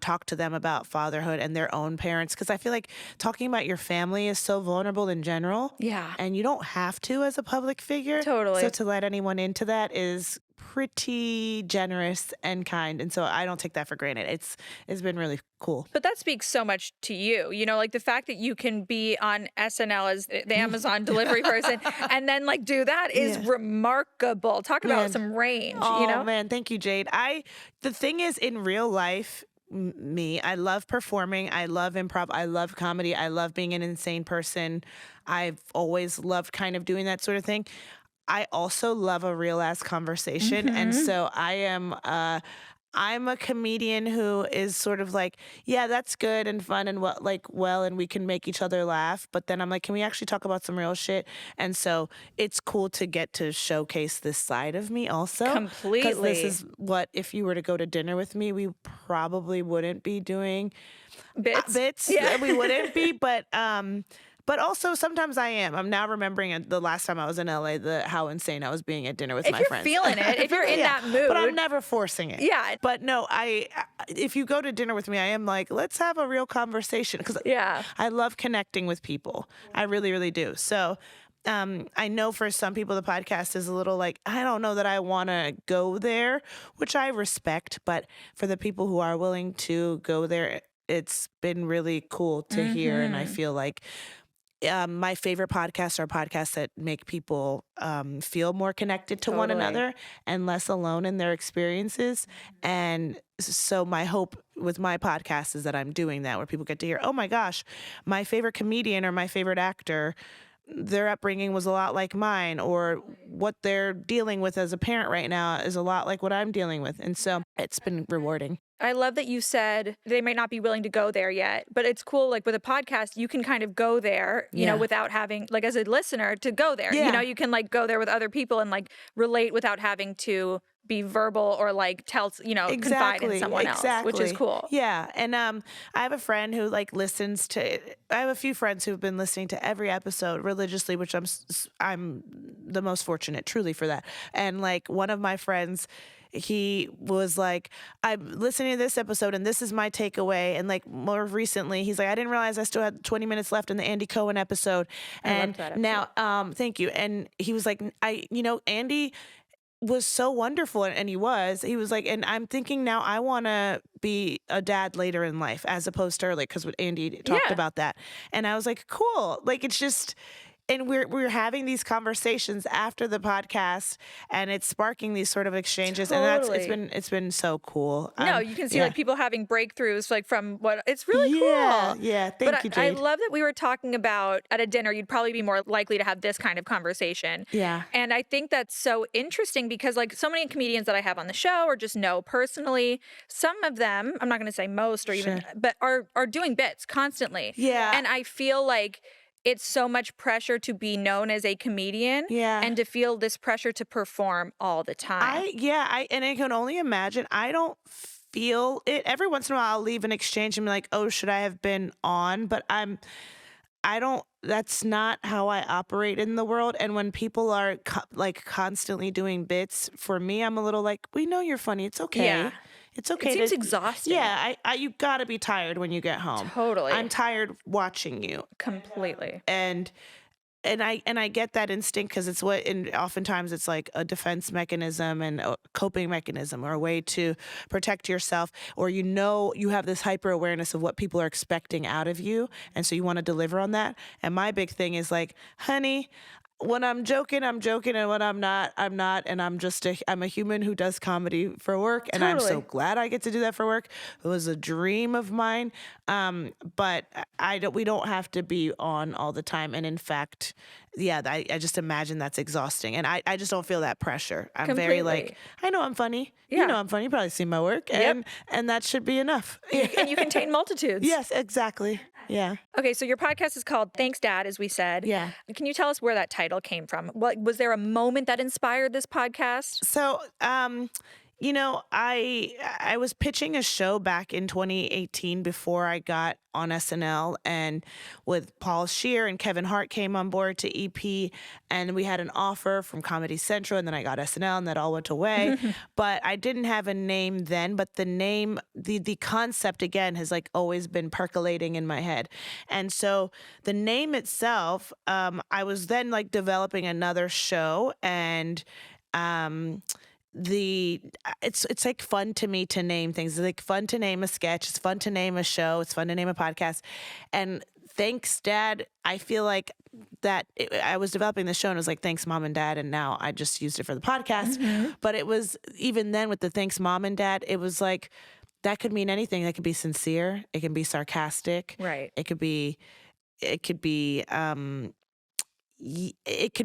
talk to them about fatherhood and their own parents. Because I feel like talking about your family is so vulnerable in general. Yeah. And you don't have to as a public figure. Totally. So to let anyone into that is pretty generous and kind. And so I don't take that for granted. It's been really cool. But that speaks so much to you, you know, like the fact that you can be on SNL as the Amazon delivery person and then like do that is remarkable. Talk about some range, you know? Oh man, thank you, Jade. The thing is, in real life, I love performing. I love improv. I love comedy. I love being an insane person. I've always loved kind of doing that sort of thing. I also love a real ass conversation. And so I'm a comedian who is sort of like, yeah, that's good and fun and and we can make each other laugh. But then I'm like, can we actually talk about some real shit? And so it's cool to get to showcase this side of me also. Completely. Because this is what, if you were to go to dinner with me, we probably wouldn't be doing bits. Yeah. We wouldn't be, but also sometimes I am. I'm now remembering the last time I was in LA, how insane I was being at dinner with my friends. If you're feeling it, if you're in that mood. But I'm never forcing it. Yeah. But no, if you go to dinner with me, I am like, let's have a real conversation. Because I love connecting with people. I really, really do. So I know for some people the podcast is a little like, I don't know that I want to go there, which I respect. But for the people who are willing to go there, it's been really cool to hear. And I feel like my favorite podcasts are podcasts that make people feel more connected to one another and less alone in their experiences. And so my hope with my podcast is that I'm doing that, where people get to hear, oh my gosh, my favorite comedian or my favorite actor, their upbringing was a lot like mine, or what they're dealing with as a parent right now is a lot like what I'm dealing with. And so it's been rewarding. I love that you said they might not be willing to go there yet, but it's cool. Like with a podcast, you can kind of go there, you know, without having, like as a listener, to go there. You know, you can like go there with other people and like relate without having to be verbal or like tell, confide in someone else, which is cool. Yeah. And I have a friend who like I have a few friends who've been listening to every episode religiously, which I'm the most fortunate truly for that. And like one of my friends, he was like, I'm listening to this episode and this is my takeaway. And like more recently, he's like, I didn't realize I still had 20 minutes left in the Andy Cohen episode. I loved that episode. Now, thank you. And he was like, Andy was so wonderful. And he was like, and I'm thinking now I want to be a dad later in life as opposed to early, because Andy talked about that. And I was like, cool. Like, it's just, and we're having these conversations after the podcast, and it's sparking these sort of exchanges, Totally. and it's been so cool. No, you can see like people having breakthroughs like from what it's really cool. Yeah, thank you, Jade. I love that we were talking about at a dinner. You'd probably be more likely to have this kind of conversation. Yeah, and I think that's so interesting because like so many comedians that I have on the show or just know personally, some of them, I'm not going to say most or even, but are doing bits constantly. Yeah, and I feel like it's so much pressure to be known as a comedian and to feel this pressure to perform all the time. And I can only imagine. I don't feel it. Every once in a while I'll leave an exchange and be like, oh, should I have been on? But I don't, that's not how I operate in the world. And when people are like constantly doing bits, for me, I'm a little like, we know you're funny. It's okay. Yeah. It's okay. It seems exhausting. Yeah, you gotta be tired when you get home. Totally. I'm tired watching you. Completely. And I get that instinct because it's and oftentimes it's like a defense mechanism and a coping mechanism or a way to protect yourself, or you have this hyper awareness of what people are expecting out of you, and so you want to deliver on that. And my big thing is like, honey, when I'm joking, I'm joking, and when I'm not, I'm not, and I'm a human who does comedy for work, and I'm so glad I get to do that for work. It was a dream of mine, but we don't have to be on all the time, and in fact, I just imagine that's exhausting, and I just don't feel that pressure. I'm very like, I know I'm funny. Yeah. You know I'm funny. You probably see my work, and that should be enough. And you contain multitudes. Yes, exactly. Yeah. Okay, so your podcast is called Thanks, Dad, as we said. Yeah. Can you tell us where that title came from? Was there a moment that inspired this podcast? So, I was pitching a show back in 2018 before I got on SNL, and with Paul Scheer and Kevin Hart came on board to EP, and we had an offer from Comedy Central, and then I got SNL, and that all went away. But I didn't have a name then, but the name, the concept again has like always been percolating in my head. And so the name itself, I was then like developing another show, and it's like fun to me to name things. It's like fun to name a sketch. It's fun to name a show. It's fun to name a podcast. And Thanks, Dad, I feel like that I was developing the show and it was like, thanks, Mom and Dad. And now I just used it for the podcast. But it was, even then with the thanks, Mom and Dad, it was like, that could mean anything. That could be sincere. It can be sarcastic. Right. It could be it could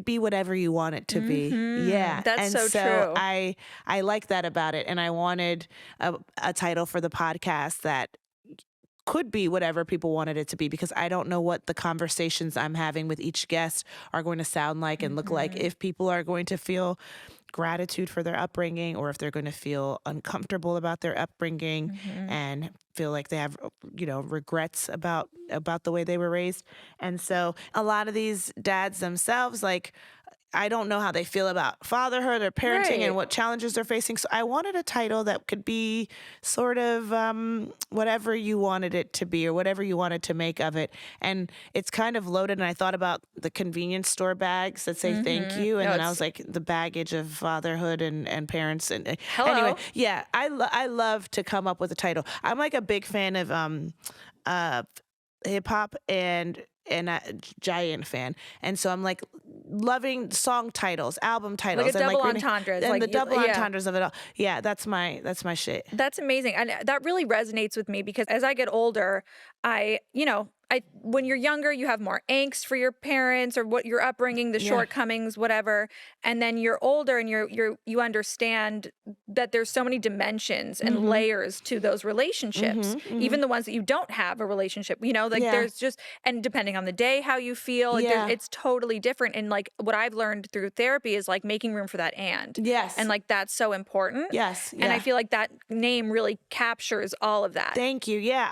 be whatever you want it to be. Yeah. That's and so true. I like that about it. And I wanted a title for the podcast that could be whatever people wanted it to be, because I don't know what the conversations I'm having with each guest are going to sound like and look like. If people are going to feel gratitude for their upbringing, or if they're going to feel uncomfortable about their upbringing and feel like they have, regrets about the way they were raised. And so a lot of these dads themselves, like, I don't know how they feel about fatherhood or parenting and what challenges they're facing. So I wanted a title that could be sort of whatever you wanted it to be or whatever you wanted to make of it. And it's kind of loaded. And I thought about the convenience store bags that say thank you. And then I was like, the baggage of fatherhood and parents. And anyway, yeah, I love to come up with a title. I'm like a big fan of hip hop and a giant fan. And so I'm like loving song titles, album titles. Like a double entendres. And the double entendres of it all. Yeah, that's my shit. That's amazing. And that really resonates with me because as I get older, I when you're younger, you have more angst for your parents or what your upbringing, the shortcomings, whatever. And then you're older and you understand that there's so many dimensions and layers to those relationships, even the ones that you don't have a relationship, like there's just, and depending on the day, how you feel, like it's totally different. And like what I've learned through therapy is like making room for that and. Yes. And like that's so important. Yes. And I feel like that name really captures all of that. Thank you. Yeah,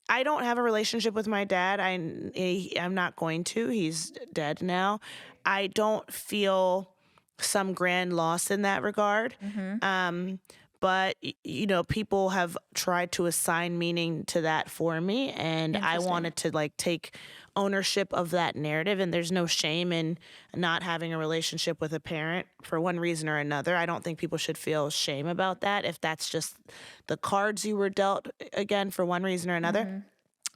I don't have a relationship with my dad. I'm not going to. He's dead now. I don't feel some grand loss in that regard. But people have tried to assign meaning to that for me, and I wanted to like take ownership of that narrative. And there's no shame in not having a relationship with a parent for one reason or another. I don't think people should feel shame about that if that's just the cards you were dealt, again, for one reason or another.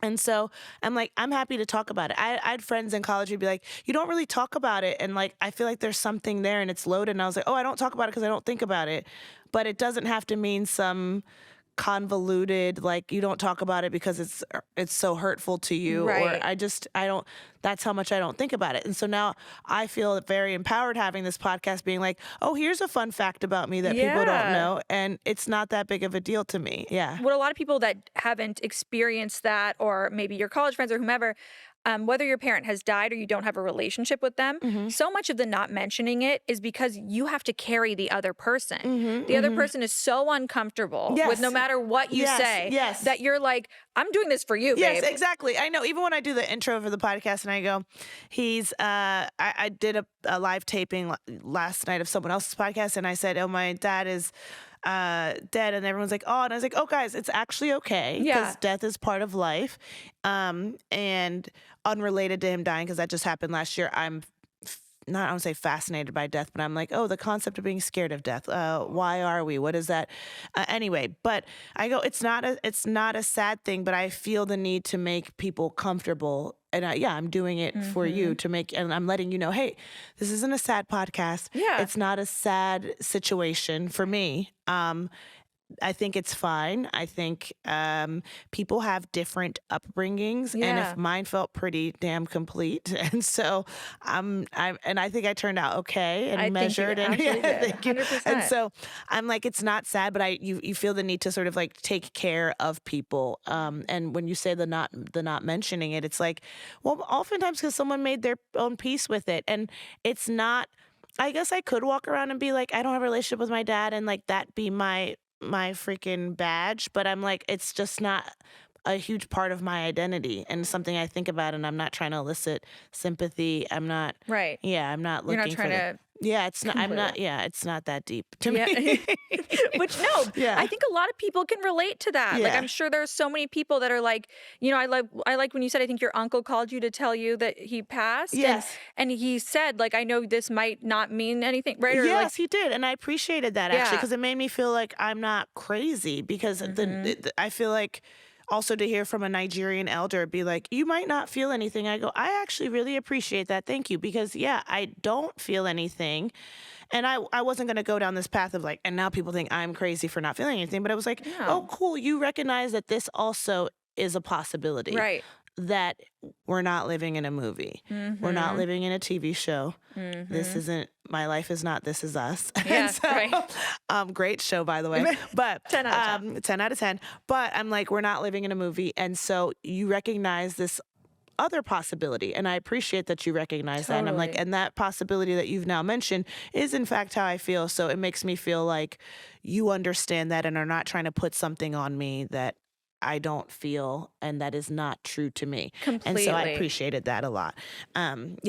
And so I'm like, I'm happy to talk about it. I had friends in college who'd be like, you don't really talk about it. And like, I feel like there's something there and it's loaded. And I was like, oh, I don't talk about it because I don't think about it. But it doesn't have to mean some convoluted, like you don't talk about it because it's so hurtful to you. Or I don't, that's how much I don't think about it. And so now I feel very empowered having this podcast being like, oh, here's a fun fact about me that people don't know. And it's not that big of a deal to me. Yeah. What a lot of people that haven't experienced that, or maybe your college friends or whomever, whether your parent has died or you don't have a relationship with them, so much of the not mentioning it is because you have to carry the other person. The other person is so uncomfortable with no matter what you say that you're like, I'm doing this for you, babe. Yes, exactly. I know. Even when I do the intro for the podcast and I go, I did a live taping last night of someone else's podcast and I said, oh, my dad is dead, and everyone's like, oh, and I was like, oh, guys, it's actually okay because death is part of life, and unrelated to him dying because that just happened last year. I don't say fascinated by death, but I'm like, oh, the concept of being scared of death. Why are we? What is that? Anyway, but I go, it's not a sad thing, but I feel the need to make people comfortable. And I'm doing it for you to make, and I'm letting you know, hey, this isn't a sad podcast. Yeah. It's not a sad situation for me. I think it's fine. I think people have different upbringings, and if mine felt pretty damn complete, and so I think I turned out okay and measured, and thank you. 100%. And so I'm like, it's not sad, but you feel the need to sort of like take care of people. And when you say the not mentioning it, it's like, well, oftentimes because someone made their own peace with it, and it's not. I guess I could walk around and be like, I don't have a relationship with my dad, and like that be my freaking badge, but I'm like, it's just not a huge part of my identity and something I think about, and I'm not trying to elicit sympathy. I'm not I'm not looking. You're not trying to. It's not. I'm not. It's not that deep to me. Which I think a lot of people can relate to that. Like I'm sure there's so many people that are like, I like when you said I think your uncle called you to tell you that he passed. Yes, and he said like I know this might not mean anything, right? Or yes, he did, and I appreciated that actually because it made me feel like I'm not crazy because I feel like. Also to hear from a Nigerian elder be like, you might not feel anything. I go, I actually really appreciate that. Thank you. Because I don't feel anything. And I wasn't going to go down this path of like, and now people think I'm crazy for not feeling anything. But I was like, oh, cool. You recognize that this also is a possibility. Right. That we're not living in a movie. We're not living in a TV show. This isn't, my life is not This Is Us. Yeah, great show, by the way. But 10 out of 10. 10 out of 10. But I'm like, we're not living in a movie. And so you recognize this other possibility. And I appreciate that you recognize that. And I'm like, and that possibility that you've now mentioned is in fact how I feel. So it makes me feel like you understand that and are not trying to put something on me that I don't feel, and that is not true to me. Completely. And so I appreciated that a lot. And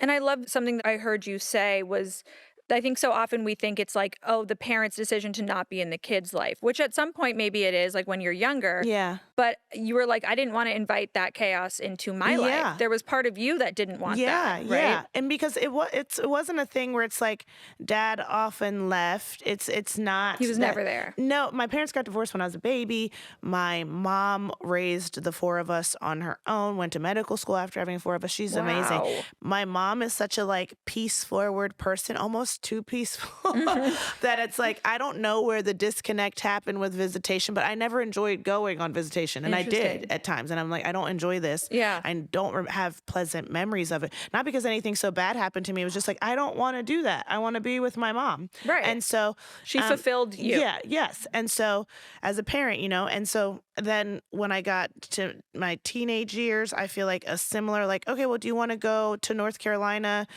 I love something that I heard you say was, I think so often we think it's like, oh, the parent's decision to not be in the kid's life, which at some point maybe it is, like when you're younger. Yeah. But you were like, I didn't want to invite that chaos into my life. There was part of you that didn't want that, right? Yeah. And because it wasn't a thing where it's like dad often left. It's not. He was never there. No, my parents got divorced when I was a baby. My mom raised the four of us on her own, went to medical school after having four of us. She's amazing. My mom is such a like peace forward person, almost was too peaceful Mhm. that it's like, I don't know where the disconnect happened with visitation, but I never enjoyed going on visitation. And I did Interesting. at times. And I'm like, I don't enjoy this. Yeah. I don't have pleasant memories of it. Not because anything so bad happened to me. It was just like, I don't want to do that. I want to be with my mom. Right. And so, She fulfilled you. yeah, yes. And so as a parent, and so then when I got to my teenage years, I feel like a similar, like, okay, well, do you want to go to North Carolina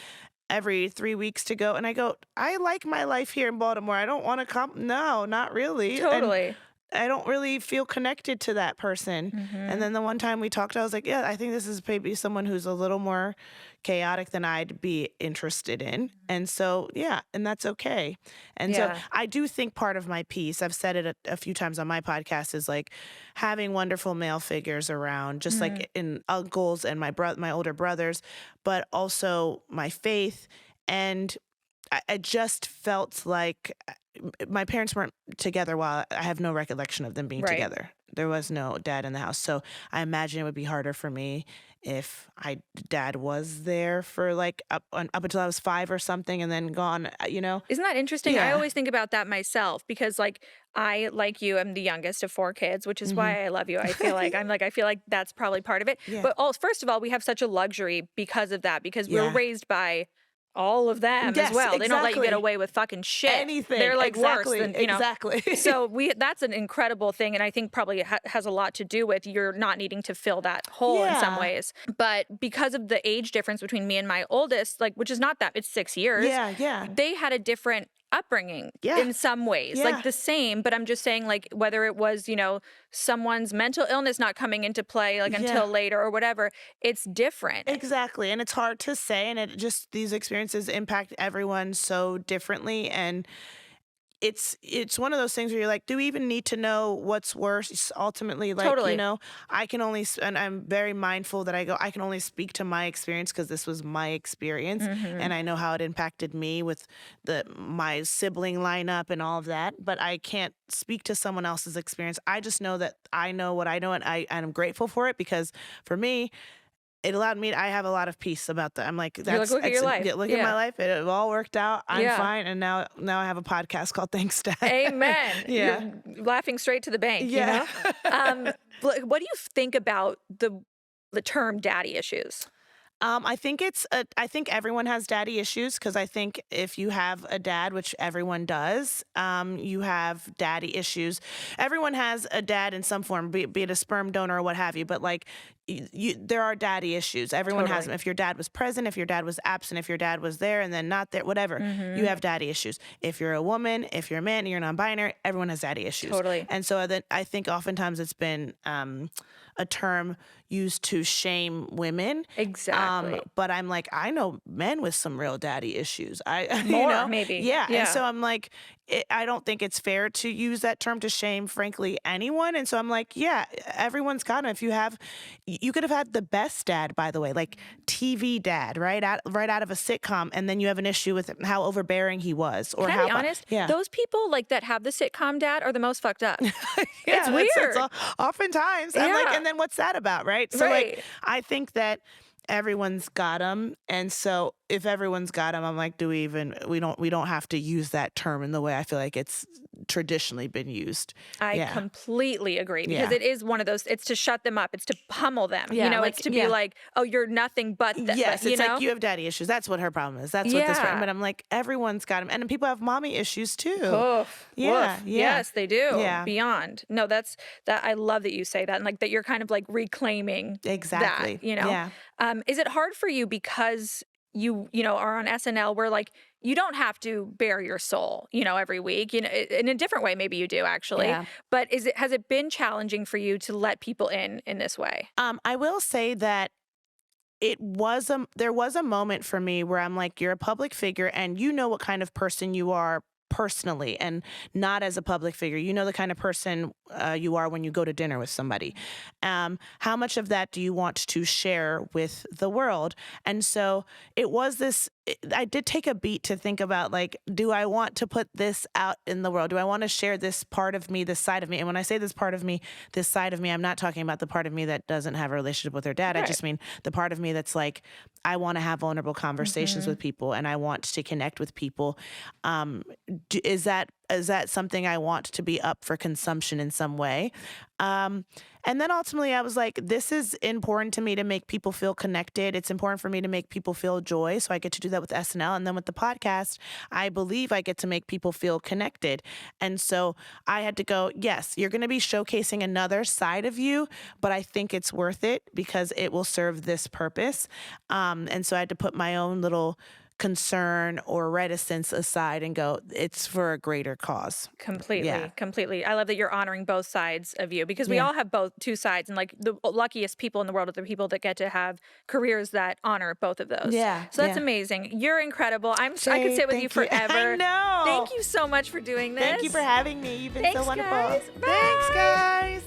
every 3 weeks to go? And I go, I like my life here in Baltimore. I don't want to come. No, not really. And Totally. I don't really feel connected to that person. And Mhm. then the one time we talked, I was like, yeah, I think this is maybe someone who's a little more chaotic than I'd be interested in. And so, yeah, and that's okay. And so Yeah. I do think part of my piece, I've said it a few times on my podcast, is like having wonderful male figures around, just Mhm. like in uncles and my older brothers, but also my faith. And I just felt like my parents weren't together while I have no recollection of them being Right. together. There was no dad in the house. So I imagine it would be harder for me if dad was there for like up until I was 5 or something and then gone. Isn't that interesting? I Yeah. always think about that myself because like I, like you, am the youngest of 4 kids, which is Hmm. why I love you. I feel like that's probably part of it. Yeah. But first of all, we have such a luxury because of that, because we're Yeah. raised by all of them as Yes, well. They don't let you get exactly. away with fucking shit. Anything. They're like worse Exactly. than. Exactly. So that's an incredible thing, and I think probably has a lot to do with you're not needing to fill that hole in some Yeah. ways. But because of the age difference between me and my oldest, like, which is not that, it's 6 years, Yeah. Yeah. they had a different upbringing Yeah. in some ways, Yeah. like the same, but I'm just saying, like, whether it was, someone's mental illness not coming into play like Yeah. until later or whatever, it's different. Exactly. And it's hard to say. And these experiences impact everyone so differently. And it's one of those things where you're like, do we even need to know what's worse? It's ultimately, like, Totally. I can only, and I'm very mindful that I can only speak to my experience because this was my experience. Hmm. And I know how it impacted me with my sibling lineup and all of that, but I can't speak to someone else's experience. I just know that I know what I know, and I'm grateful for it because for me, it allowed me I have a lot of peace about that. I'm like, You're like, look at your life. yeah, look at Yeah. my life. It all worked out. I'm Yeah. fine. And now I have a podcast called Thanks Dad. Amen. Yeah. You're laughing straight to the bank, Yeah. What do you think about the term daddy issues? I think I think everyone has daddy issues because I think if you have a dad, which everyone does, you have daddy issues. Everyone has a dad in some form, be it a sperm donor or what have you. But like, there are daddy issues. Everyone has them. Totally. If your dad was present, if your dad was absent, if your dad was there and then not there, whatever, you have daddy issues. If you're a woman, if you're a man, you're non-binary, everyone has daddy issues. Totally. And so then I think oftentimes it's been a term used to shame women. Exactly. But I'm like, I know men with some real daddy issues. More, maybe. Yeah. Yeah. And so I'm like, I don't think it's fair to use that term to shame, frankly, anyone. And so I'm like, yeah, everyone's got them. If you could have had the best dad, by the way, like TV dad, right out of a sitcom, and then you have an issue with how overbearing he was, or Can how I be honest? yeah. Those people like that have the sitcom dad are the most fucked up. Yeah, It's weird. Oftentimes. I'm like, Yeah. and then what's that about, right? So Right. like, I think that everyone's got them, and so if everyone's got them, I'm like, we don't have to use that term in the way I feel like it's traditionally been used. I Yeah. completely agree because Yeah. it is one of those, it's to shut them up. It's to pummel them. Yeah, like, it's to be yeah. like, oh, you're nothing but that. Yes, you it's know? like you have daddy issues. That's what her problem is. That's what this. Yeah. But I'm like, everyone's got them, and then people have mommy issues too. Oof, Yeah, woof. yeah. Yes, they do. Yeah. Beyond. No, that. I love that you say that, and like that you're kind of like reclaiming Exactly. that, you know? Yeah. Is it hard for you because you are on SNL where like you don't have to bare your soul, every week, in a different way, maybe you do actually, Yeah. but has it been challenging for you to let people in this way? I will say that there was a moment for me where I'm like, you're a public figure and you know what kind of person you are personally and not as a public figure. You know the kind of person you are when you go to dinner with somebody. How much of that do you want to share with the world? And so it was this I did take a beat to think about, like, do I want to put this out in the world? Do I want to share this part of me, this side of me? And when I say this part of me, this side of me, I'm not talking about the part of me that doesn't have a relationship with their dad. I Right. just mean the part of me that's like, I want to have vulnerable conversations Mhm. with people and I want to connect with people. Um, is that something I want to be up for consumption in some way? Um, and then ultimately, I was like, this is important to me to make people feel connected. It's important for me to make people feel joy. So I get to do that with SNL. And then with the podcast, I believe I get to make people feel connected. And so I had to go, yes, you're going to be showcasing another side of you, but I think it's worth it because it will serve this purpose. And so I had to put my own little concern or reticence aside and go, it's for a greater cause. Yeah. Completely, completely. I love that you're honoring both sides of you because we Yeah. all have both two sides, and like the luckiest people in the world are the people that get to have careers that honor both of those. Yeah. So that's Yeah. amazing. You're incredible. I could Say sit with you thank you. I forever. know. Thank you so much for doing this. Thank you for having me. You've been Thanks, so wonderful. guys. Thanks, Bye. guys.